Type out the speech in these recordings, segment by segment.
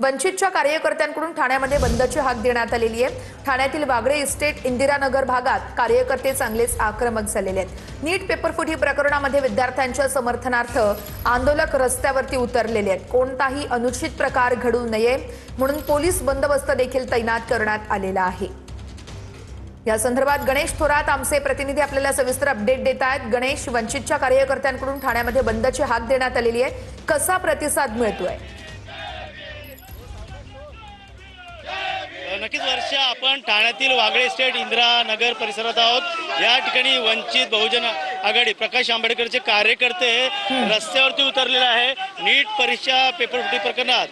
वंचितच्या कार्यकर्त्यांकडून ठाण्यामध्ये बंदची हाक देण्यात आलेली आहे। ठाण्यातील वागळे इस्टेट इंदिरानगर भागात कार्यकर्ते चांगलेच आक्रमक झालेले आहेत। नीट पेपरफुटी प्रकरणामध्ये विद्यार्थ्यांच्या समर्थनार्थ आंदोलक रस्त्यावरती उतरलेले आहेत। कोणताही अनुचित प्रकार घडू नये म्हणून पोलीस बंदोबस्त देखील तैनात करण्यात आलेला आहे। या संदर्भात गणेश थोरात आमचे प्रतिनिधी आपल्याला सविस्तर अपडेट देत आहेत। गणेश, वंचितच्या कार्यकर्त्यांकडून ठाण्यामध्ये बंदची हाक देण्यात आलेली आहे, कसा प्रतिसाद मिळतोय? नक्कीच वर्षा, आपण ठाण्यातील वागळे इस्टेट इंदिरानगर परिसरात आहोत। या ठिकाणी वंचित बहुजन आघाडी प्रकाश आंबेडकरचे कार्यकर्ते रस्त्यावरती उतरलेले आहे। नीट परीक्षा पेपरफुटी प्रकरणात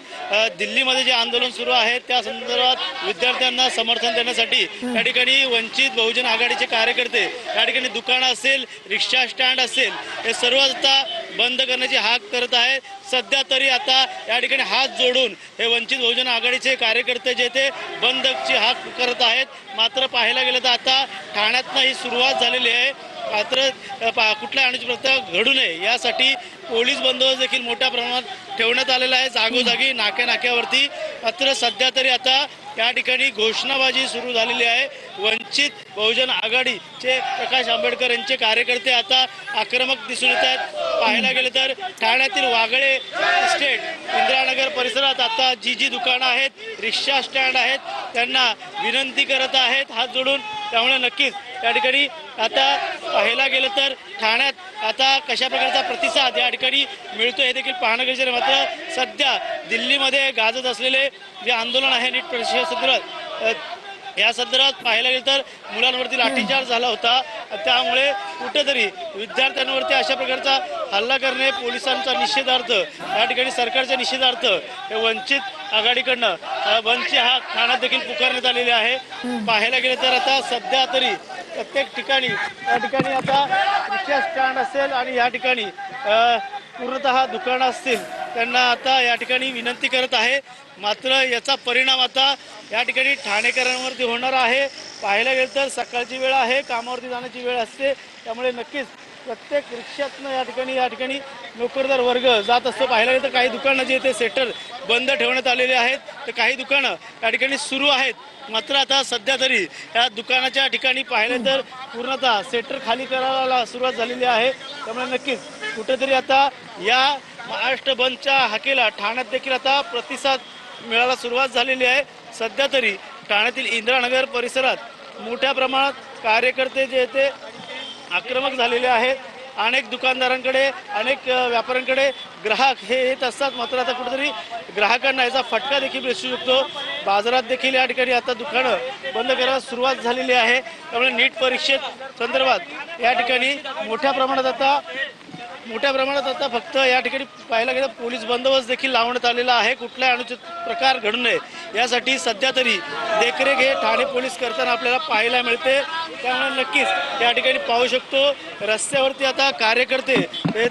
दिल्लीमध्ये जे आंदोलन सुरू आहे त्या संदर्भात विद्यार्थ्यांना समर्थन देण्यासाठी या ठिकाणी वंचित बहुजन आघाडीचे कार्यकर्ते या ठिकाणी दुकानं असेल, रिक्षा स्टँड असेल, हे सर्व आता बंद करण्याची हाक करत आहे। सध्या तरी आता या ठिकाणी हात जोडून हे वंचित बहुजन आघाडीचे कार्यकर्ते जे ते बंदची हाक करत आहेत। मात्र पाहायला गेलं तर आता ठाण्यातनं ही सुरुवात झालेली आहे। मात्र कुठला अनुचित प्रकार घडू नये यासाठी पोलीस बंदोबस्त देखील मोठ्या प्रमाणात ठेवण्यात आलेला आहे, जागोजागी नाक्यावरती। मात्र सध्या तरी आता या ठिकाणी घोषणाबाजी सुरू झालेली आहे। वंचित बहुजन आघाडीचे प्रकाश आंबेडकर यांचे कार्यकर्ते आता आक्रमक दिसून येत आहेत। पाहायला गेलं तर ठाण्यातील वागळे इस्टेट इंदिरानगर परिसरात आता जी दुकानं आहेत, रिक्षा स्टँड आहेत, त्यांना विनंती करत आहेत हात जोडून। त्यामुळे नक्कीच या ठिकाणी आता पाहायला गेलं तर ठाण्यात आता कशा प्रकारचा प्रतिसाद या ठिकाणी मिळतो हे देखील पाहणं गरजेचं आहे। मात्र सध्या दिल्लीमध्ये गाजत असलेले जे आंदोलन आहे नीट परीक्षा संदर्भात, या संदर्भात पाहायला गेलं तर मुलांवरती लाठीचार्ज झाला होता। त्यामुळे कुठेतरी विद्यार्थ्यांवरती अशा प्रकारचा हल्ला करणे पोलिसांचा निषेधार्थ, या ठिकाणी सरकारच्या निषेधार्थ हे वंचित आघाडीकडनं बंदची हाक ठाण्यात देखील पुकारण्यात आलेली आहे। पाहायला गेलं तर आता सध्या तरी प्रत्येक ठिकाणी या ठिकाणी आता रिक्षा स्टँड असेल आणि या ठिकाणी पूर्णतः दुकानं असतील, त्यांना आता या ठिकाणी विनंती करत आहे। मात्र याचा परिणाम आता या ठिकाणी ठाणेकरांवरती होणार आहे। पाहायला गेलं तर सकाळची वेळ आहे, कामावरती जाण्याची वेळ असते, त्यामुळे नक्कीच प्रत्येक रिक्षातनं या ठिकाणी नोकरदार वर्ग जात असतो। पाहायला गेलं तर काही दुकानं जे ते सेटर बंद ठेवण्यात आलेले आहेत, तर काही दुकानं या ठिकाणी सुरू आहेत। मात्र आता सध्या तरी या दुकानाच्या ठिकाणी पाहिलं तर पूर्णतः सेटर खाली करायला सुरुवात झालेली आहे। त्यामुळे नक्कीच कुठेतरी आता या महाराष्ट्र बंदच्या हाकेला ठाण्यात देखील आता प्रतिसाद मिळायला सुरुवात झालेली आहे। सध्या तरी ठाण्यातील इंदिरानगर परिसरात मोठ्या प्रमाणात कार्यकर्ते जे ते आक्रमक झालेले आहेत। अनेक दुकानदारांकडे, अनेक व्यापाऱ्यांकडे ग्राहक हे येत असतात। मात्र आता कुठेतरी ग्राहकांना याचा फटका देखील बसू शकतो। बाजारात देखील या ठिकाणी आता दुकानं बंद करायला सुरुवात झालेली आहे। त्यामुळे नीट परीक्षेत संदर्भात या ठिकाणी मोठ्या प्रमाणात आता फक्त या ठिकाणी पाहायला गेलं पोलीस बंदोबस्त देखील लावण्यात आलेला आहे। कुठलाही अनुचित प्रकार घडू नये यासाठी सध्या तरी देखरेख हे ठाणे पोलीस करताना आपल्याला पाहायला मिळते। त्यामुळे नक्कीच या ठिकाणी पाहू शकतो रस्त्यावरती आता कार्यकर्ते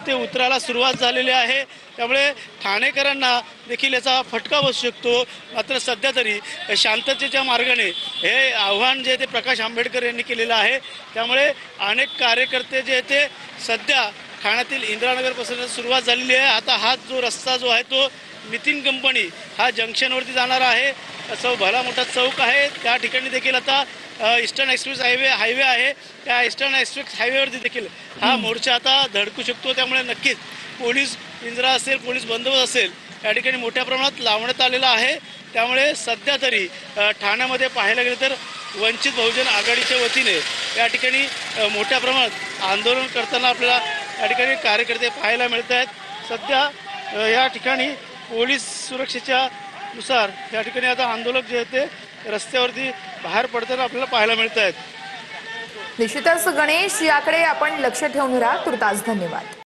ते उतरायला सुरुवात झालेली आहे। त्यामुळे ठाणेकरांना देखील याचा फटका बसू शकतो। मात्र सध्या तरी शांततेच्या मार्गाने हे आव्हान जे ते प्रकाश आंबेडकर यांनी केलेलं आहे। त्यामुळे अनेक कार्यकर्ते जे ते सध्या ठाण्यातील इंदिरानगर पासून सुरुवात झालेली आहे। आता हा जो रस्ता जो आहे तो नितीन कंपनी हा जंक्शनवरती जाणार आहे। भला मोठा चौक आहे, त्या ठिकाणी देखील आता ईस्टर्न एक्सप्रेस हायवे आहे, त्या ईस्टर्न एक्सप्रेस हायवेवरती देखील हा मोर्चा आता धडकू शकतो। त्यामुळे नक्कीच पोलीस पिंजरा असेल, पोलीस बंदोबस्त असेल, या ठिकाणी मोठ्या प्रमाणात लावण्यात आलेला आहे। त्यामुळे सध्या तरी ठाण्यामध्ये पाहायला गेलं तर वंचित बहुजन आघाडीच्या वतीने या ठिकाणी मोठ्या प्रमाणात आंदोलन करताना आपल्याला या ठिकाणी कार्यकर्ते पाहायला मिळत आहेत। सध्या या ठिकाणी पोलीस सुरक्षेच्या नुसार या ठिकाणी आता आंदोलक जे आहेत ते रस्त्यावरती बाहेर पडताना आपल्याला पाहायला मिळत आहेत। निश्चितच गणेश, याकडे आपण लक्ष ठेवून राहा। तुर्तास धन्यवाद।